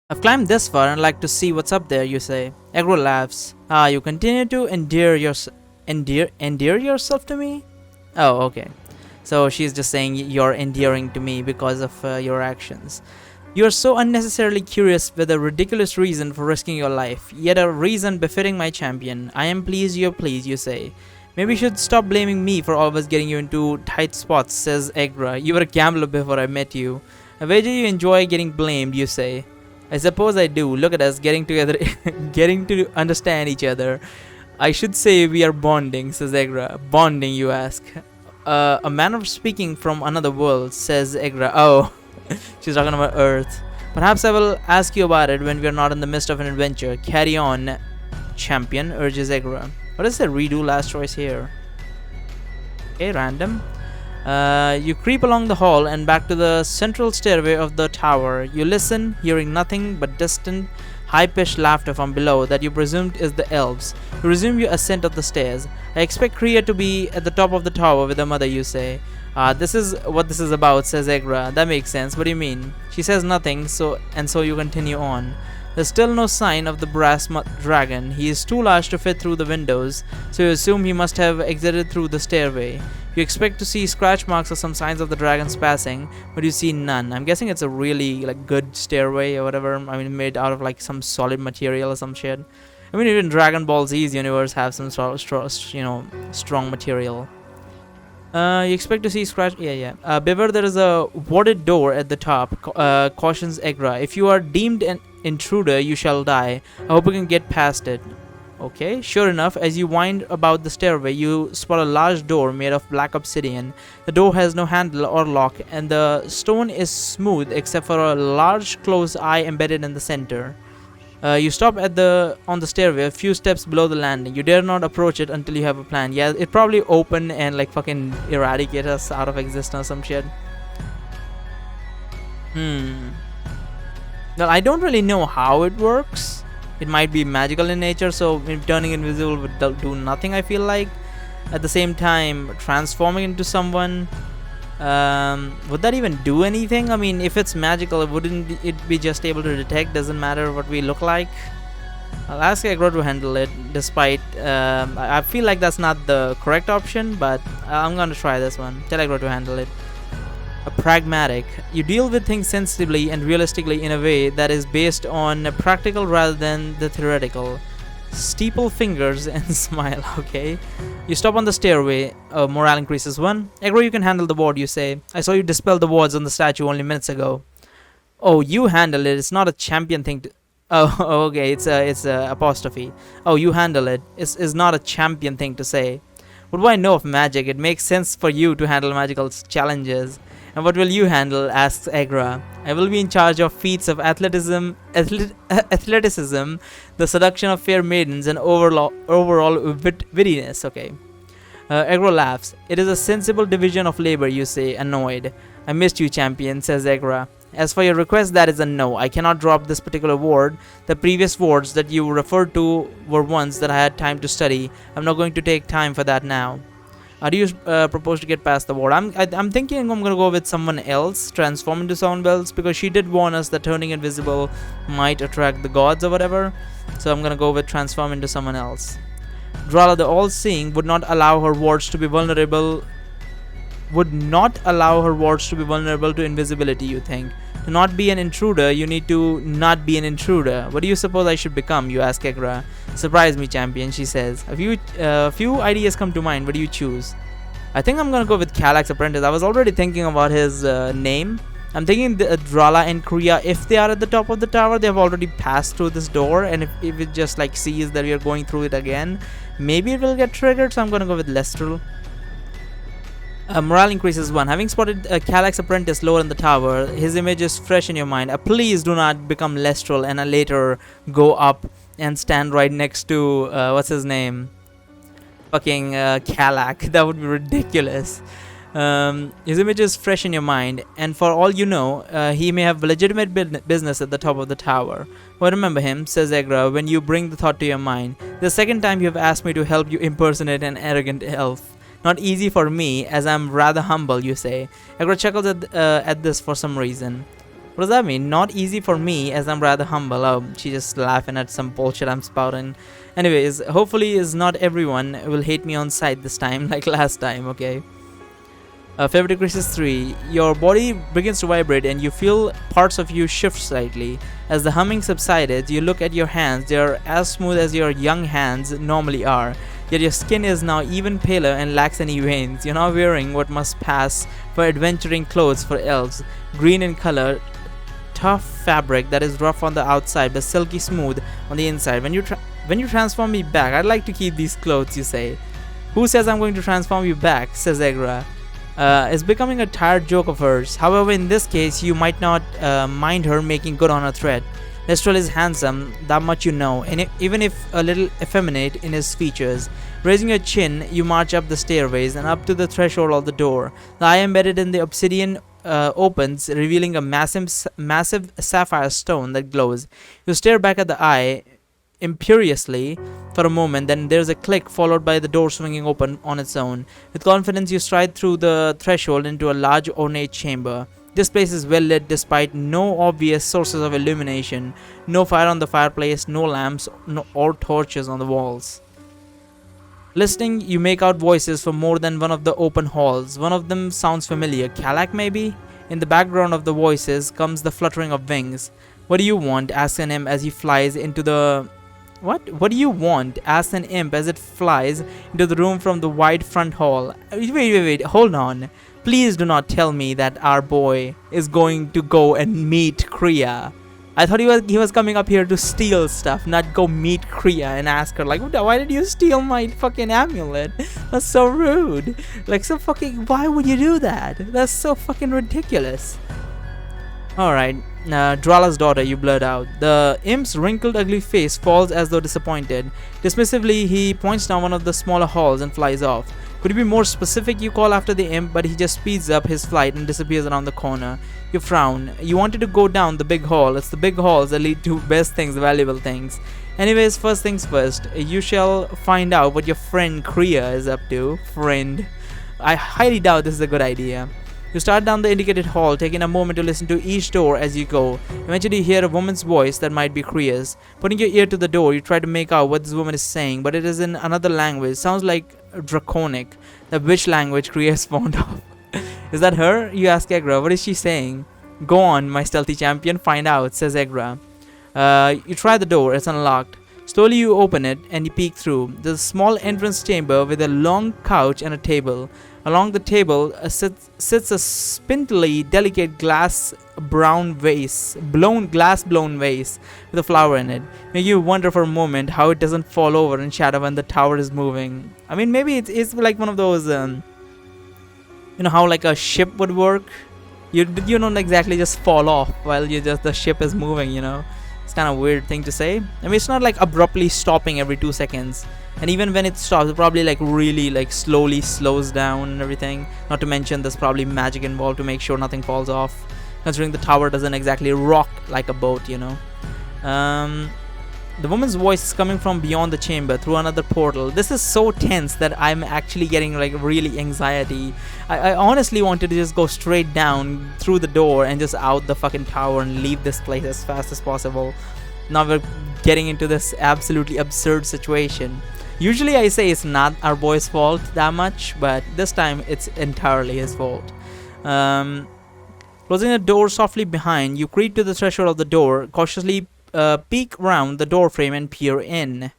I've climbed this far and like to see what's up there, you say. Egro laughs. Ah, you continue to endear yourself to me? Oh, okay. So she's just saying you're endearing to me because of your actions. You are so unnecessarily curious with a ridiculous reason for risking your life, yet a reason befitting my champion. I am pleased you're pleased, you say. Maybe you should stop blaming me for always getting you into tight spots, says Egra. You were a gambler before I met you. I wager you enjoy getting blamed, you say. I suppose I do. Look at us getting together, getting to understand each other. I should say we are bonding, says Egra. Bonding, you ask. A manner of speaking from another world, says Egra. Oh, she's talking about Earth. Perhaps I will ask you about it when we are not in the midst of an adventure. Carry on, champion, urges Egra. What is the redo last choice here? Okay, random. You creep along the hall and back to the central stairway of the tower. You listen, hearing nothing but distant, high-pitched laughter from below that you presumed is the elves. You resume your ascent of the stairs. I expect Kriya to be at the top of the tower with her mother, you say. This is what this is about, says Egra. That makes sense. What do you mean? She says nothing, so you continue on. There's still no sign of the brass dragon. He is too large to fit through the windows, so you assume he must have exited through the stairway. You expect to see scratch marks or some signs of the dragon's passing, but you see none. I'm guessing it's a really good stairway or whatever. I mean, made out of some solid material or some shit. I mean, even Dragon Ball Z's universe have some strong material. You expect to see scratch. Yeah. Beware, there is a warded door at the top. Cautions Egra. If you are deemed an intruder, you shall die. I hope you can get past it. Okay. Sure enough, as you wind about the stairway, you spot a large door made of black obsidian. The door has no handle or lock, and the stone is smooth except for a large closed eye embedded in the center. You stop on the stairway a few steps below the landing. You dare not approach it until you have a plan. Yeah, it probably open and fucking eradicate us out of existence or some shit. Well, I don't really know how it works. It might be magical in nature, so turning invisible would do nothing, I feel like. At the same time, transforming into someone, would that even do anything? I mean, if it's magical, wouldn't it be just able to detect? Doesn't matter what we look like. I'll ask Agro to handle it, despite I feel like that's not the correct option, but I'm gonna try this one. Tell Agro to handle it. A pragmatic. You deal with things sensibly and realistically in a way that is based on practical rather than the theoretical. Steeple fingers and smile, okay? You stop on the stairway. Morale increases 1. Agro, you can handle the ward, you say. I saw you dispel the wards on the statue only minutes ago. Oh, you handle it. It's not a champion thing to... Oh, okay. It's a apostrophe. Oh, you handle it. It's not a champion thing to say. What do I know of magic? It makes sense for you to handle magical challenges. And what will you handle? Asks Agra. I will be in charge of feats of athleticism, the seduction of fair maidens, and overall wittiness. Okay. Agra laughs. It is a sensible division of labor, you say, annoyed. I missed you, champion, says Agra. As for your request, that is a no. I cannot drop this particular ward. The previous wards that you referred to were ones that I had time to study. I'm not going to take time for that now. How do you propose to get past the ward? I'm thinking I'm gonna go with someone else, transform into someone else, because she did warn us that turning invisible might attract the gods or whatever. So I'm gonna go with transform into someone else. Drala, the all-seeing, would not allow her wards to be vulnerable. Would not allow her wards to be vulnerable to invisibility. You think? To not be an intruder, you need to not be an intruder. What do you suppose I should become? You ask Egra. Surprise me, champion, she says. A few ideas come to mind. What do you choose? I think I'm gonna go with Kalak's apprentice. I was already thinking about his name. I'm thinking Drala and Kriya, if they are at the top of the tower, they have already passed through this door, and if it just sees that we are going through it again, maybe it will get triggered. So I'm gonna go with Lestral. Morale increases 1. Having spotted Kalak's apprentice lower in the tower, his image is fresh in your mind. Please do not become Lestral and later go up and stand right next to, what's his name? Fucking Kalak. That would be ridiculous. His image is fresh in your mind, and for all you know, he may have legitimate business at the top of the tower. But remember him, says Egra, when you bring the thought to your mind. The second time you have asked me to help you impersonate an arrogant elf. Not easy for me, as I'm rather humble, you say. Agra chuckles at this for some reason. What does that mean? Not easy for me, as I'm rather humble. Oh, she just laughing at some bullshit I'm spouting. Anyways, hopefully is not everyone will hate me on sight this time, like last time, okay? Favorite decreases 3. Your body begins to vibrate and you feel parts of you shift slightly. As the humming subsided, you look at your hands. They are as smooth as your young hands normally are. Yet your skin is now even paler and lacks any veins. You're now wearing what must pass for adventuring clothes for elves. Green in color, tough fabric that is rough on the outside but silky smooth on the inside. When you transform me back, I'd like to keep these clothes, you say. Who says I'm going to transform you back? Says Egra. Is becoming a tired joke of hers. However, in this case, you might not mind her making good on her threat. Lestrel is handsome, that much you know, and even if a little effeminate in his features. Raising your chin, you march up the stairways and up to the threshold of the door. The eye embedded in the obsidian opens, revealing a massive sapphire stone that glows. You stare back at the eye imperiously for a moment, then there's a click followed by the door swinging open on its own. With confidence, you stride through the threshold into a large ornate chamber. This place is well lit despite no obvious sources of illumination. No fire on the fireplace, no lamps or torches on the walls. Listening, you make out voices from more than one of the open halls. One of them sounds familiar. Kalak, maybe? In the background of the voices comes the fluttering of wings. What do you want? Asks an imp as he flies into the... What do you want? Asks an imp as it flies into the room from the wide front hall. Wait, hold on. Please do not tell me that our boy is going to go and meet Kriya. I thought he was coming up here to steal stuff, not go meet Kriya and ask her like, why did you steal my fucking amulet? That's so rude. Like, so fucking, why would you do that? That's so fucking ridiculous. Alright, Drala's daughter, you blurt out. The imp's wrinkled ugly face falls as though disappointed. Dismissively, he points down one of the smaller halls and flies off. Could you be more specific, you call after the imp, but he just speeds up his flight and disappears around the corner. You frown. You wanted to go down the big hall. It's the big halls that lead to best things, valuable things. Anyways, first things first, you shall find out what your friend Kriya is up to. Friend. I highly doubt this is a good idea. You start down the indicated hall, taking a moment to listen to each door as you go. Eventually you hear a woman's voice that might be Kriya's. Putting your ear to the door, you try to make out what this woman is saying, but it is in another language. Sounds like Draconic, the witch language Kriya is fond of. Is that her? You ask Egra. What is she saying? Go on, my stealthy champion, find out, says Egra. You try the door, it's unlocked. Slowly you open it and you peek through. There's a small entrance chamber with a long couch and a table. Along the table sits a spindly, delicate glass blown vase with a flower in it. Make you wonder for a moment how it doesn't fall over and shatter when the tower is moving. I mean, maybe it's like one of those, you know how like a ship would work? You don't exactly just fall off while the ship is moving, you know? It's kind of weird thing to say. I mean, it's not like abruptly stopping every 2 seconds. And even when it stops, it probably like really like slowly slows down and everything. Not to mention there's probably magic involved to make sure nothing falls off. Considering the tower doesn't exactly rock like a boat, you know. The woman's voice is coming from beyond the chamber through another portal. This is so tense that I'm actually getting like really anxiety. I honestly wanted to just go straight down through the door and just out the fucking tower and leave this place as fast as possible. Now we're getting into this absolutely absurd situation. Usually I say it's not our boy's fault that much, but this time it's entirely his fault. Closing the door softly behind, you creep to the threshold of the door, cautiously peek round the doorframe and peer in.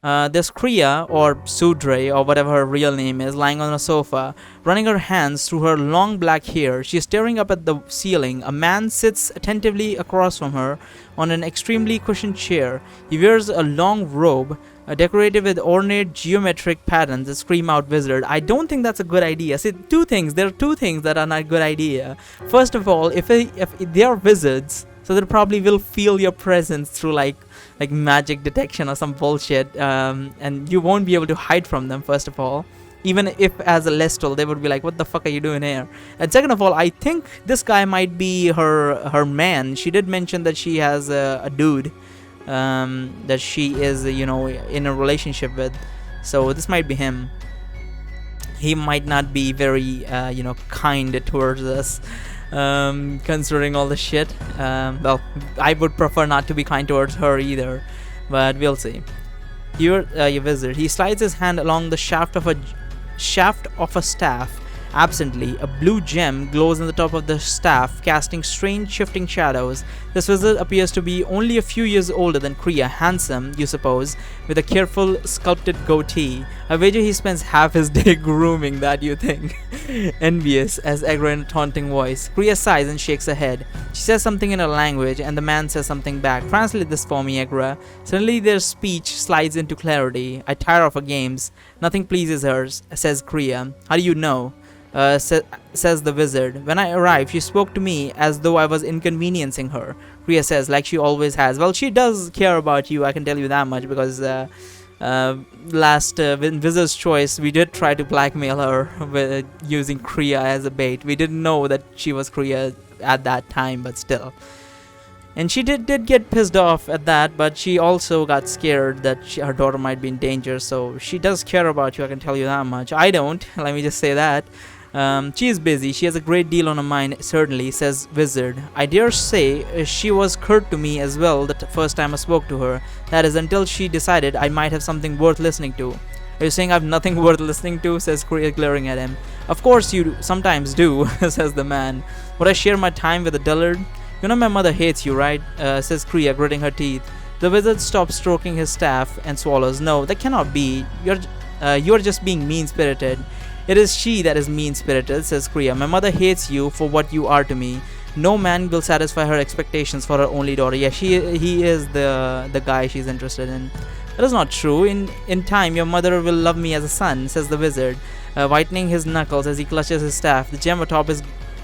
There's Kriya, or Sudre, or whatever her real name is, lying on a sofa, running her hands through her long black hair. She's staring up at the ceiling. A man sits attentively across from her on an extremely cushioned chair. He wears a long robe, decorated with ornate geometric patterns that scream out wizard. I don't think that's a good idea. See, there are two things that are not a good idea. First of all, if they are wizards, so they probably will feel your presence through like magic detection or some bullshit, and you won't be able to hide from them, first of all. Even if as a Lestral, they would be like, what the fuck are you doing here? And second of all, I think this guy might be her man. She did mention that she has a dude that she is, you know, in a relationship with. So this might be him. He might not be very, you know, kind towards us. considering all the shit. Well, I would prefer not to be kind towards her either, but we'll see. Your wizard. He slides his hand along the shaft of a staff. Absently, a blue gem glows on the top of the staff, casting strange shifting shadows. This wizard appears to be only a few years older than Kriya, handsome, you suppose, with a careful, sculpted goatee. I wager he spends half his day grooming that, you think. Envious, as Agra in a taunting voice. Kriya sighs and shakes her head. She says something in her language, and the man says something back. Translate this for me, Agra. Suddenly their speech slides into clarity. I tire of her games. Nothing pleases her, says Kriya. How do you know? Says the wizard. When I arrived, she spoke to me as though I was inconveniencing her. Kriya says, like she always has. Well, she does care about you, I can tell you that much, because last Wizard's Choice, we did try to blackmail her with using Kriya as a bait. We didn't know that she was Kriya at that time, but still. And she did get pissed off at that, but she also got scared that her daughter might be in danger, so she does care about you, I can tell you that much. I don't, let me just say that. She is busy. She has a great deal on her mind, certainly, says Wizard. I dare say she was curt to me as well the first time I spoke to her. That is, until she decided I might have something worth listening to. Are you saying I've nothing worth listening to? Says Kriya, glaring at him. Of course you sometimes do, says the man. Would I share my time with a dullard? You know my mother hates you, right? Says Kriya, gritting her teeth. The wizard stops stroking his staff and swallows. No, that cannot be. You're just being mean-spirited. It is she that is mean-spirited, says Kriya. My mother hates you for what you are to me. No man will satisfy her expectations for her only daughter. Yeah, he is the guy she's interested in. That is not true. In time, your mother will love me as a son, says the wizard, whitening his knuckles as he clutches his staff. The gem atop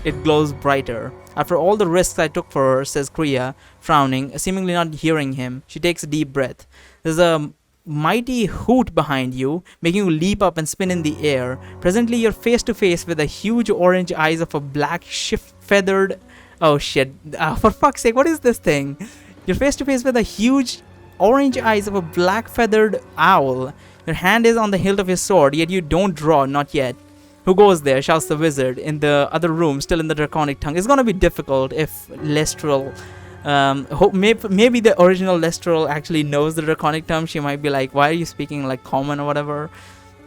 it glows brighter. After all the risks I took for her, says Kriya, frowning, seemingly not hearing him. She takes a deep breath. There's a mighty hoot behind you, making you leap up and spin in the air. Presently, you're face to face with the huge orange eyes of a black feathered. Oh shit! For fuck's sake, what is this thing? You're face to face with the huge orange eyes of a black feathered owl. Your hand is on the hilt of your sword, yet you don't draw, not yet. Who goes there? Shouts the wizard in the other room, still in the draconic tongue. It's gonna be difficult if Lestral. Maybe the original Lestral actually knows the draconic tongue. She might be like, why are you speaking like common or whatever?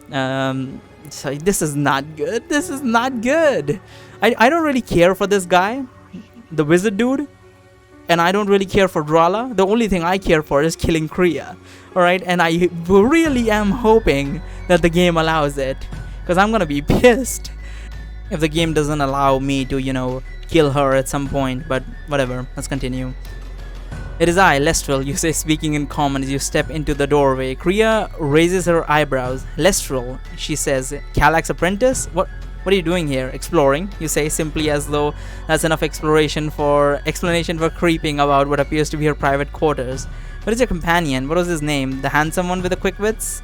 So this is not good. This is not good. I don't really care for this guy, the wizard dude, and I don't really care for Drala. The only thing I care for is killing Kriya. Alright, and I really am hoping that the game allows it, because I'm gonna be pissed if the game doesn't allow me to, kill her at some point. But whatever, let's continue. It is I, Lestral, you say, speaking in common as you step into the doorway. Kriya raises her eyebrows. Lestral, she says, Kalak's apprentice? What are you doing here? Exploring, you say, simply as though that's enough explanation for creeping about what appears to be her private quarters. What is your companion? What was his name? The handsome one with the quick wits?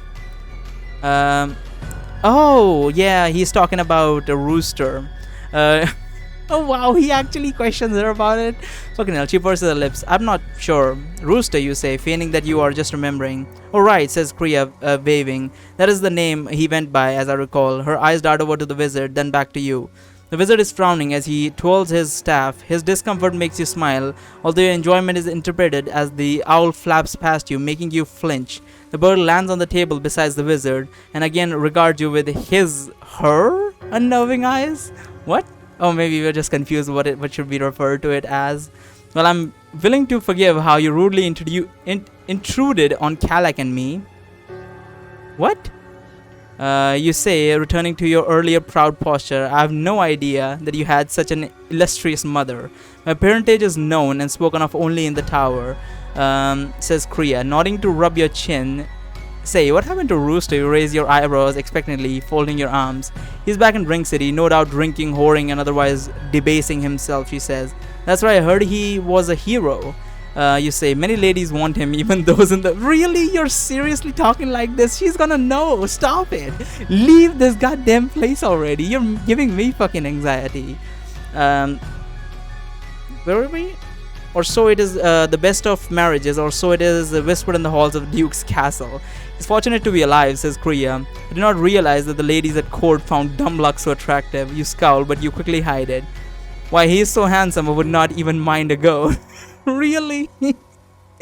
Oh, yeah, he's talking about a rooster. Oh wow, he actually questions her about it. Fucking hell, she purses her lips. I'm not sure. Rooster, you say, feigning that you are just remembering. Oh right, says Kriya, waving. That is the name he went by, as I recall. Her eyes dart over to the wizard, then back to you. The wizard is frowning as he twirls his staff. His discomfort makes you smile, although your enjoyment is interpreted as the owl flaps past you, making you flinch. The bird lands on the table beside the wizard, and again regards you with her unnerving eyes. What? Oh, maybe we're just confused what should be referred to it as. Well, I'm willing to forgive how you rudely intruded on Kalak and me. What? You say, returning to your earlier proud posture. I have no idea that you had such an illustrious mother. My parentage is known and spoken of only in the tower, says Kriya, nodding to rub your chin. Say, what happened to Rooster? You raise your eyebrows expectantly, folding your arms. He's back in Drink City, no doubt drinking, whoring, and otherwise debasing himself, she says. That's right, I heard he was a hero. You say, many ladies want him, even those in the... Really? You're seriously talking like this? She's gonna know. Stop it. Leave this goddamn place already. You're giving me fucking anxiety. Where are we? Or so it is the best of marriages, or so it is whispered in the halls of Duke's castle. He's fortunate to be alive, says Kriya. I did not realize that the ladies at court found dumb luck so attractive. You scowl, but you quickly hide it. Why, he is so handsome, I would not even mind a girl. Really?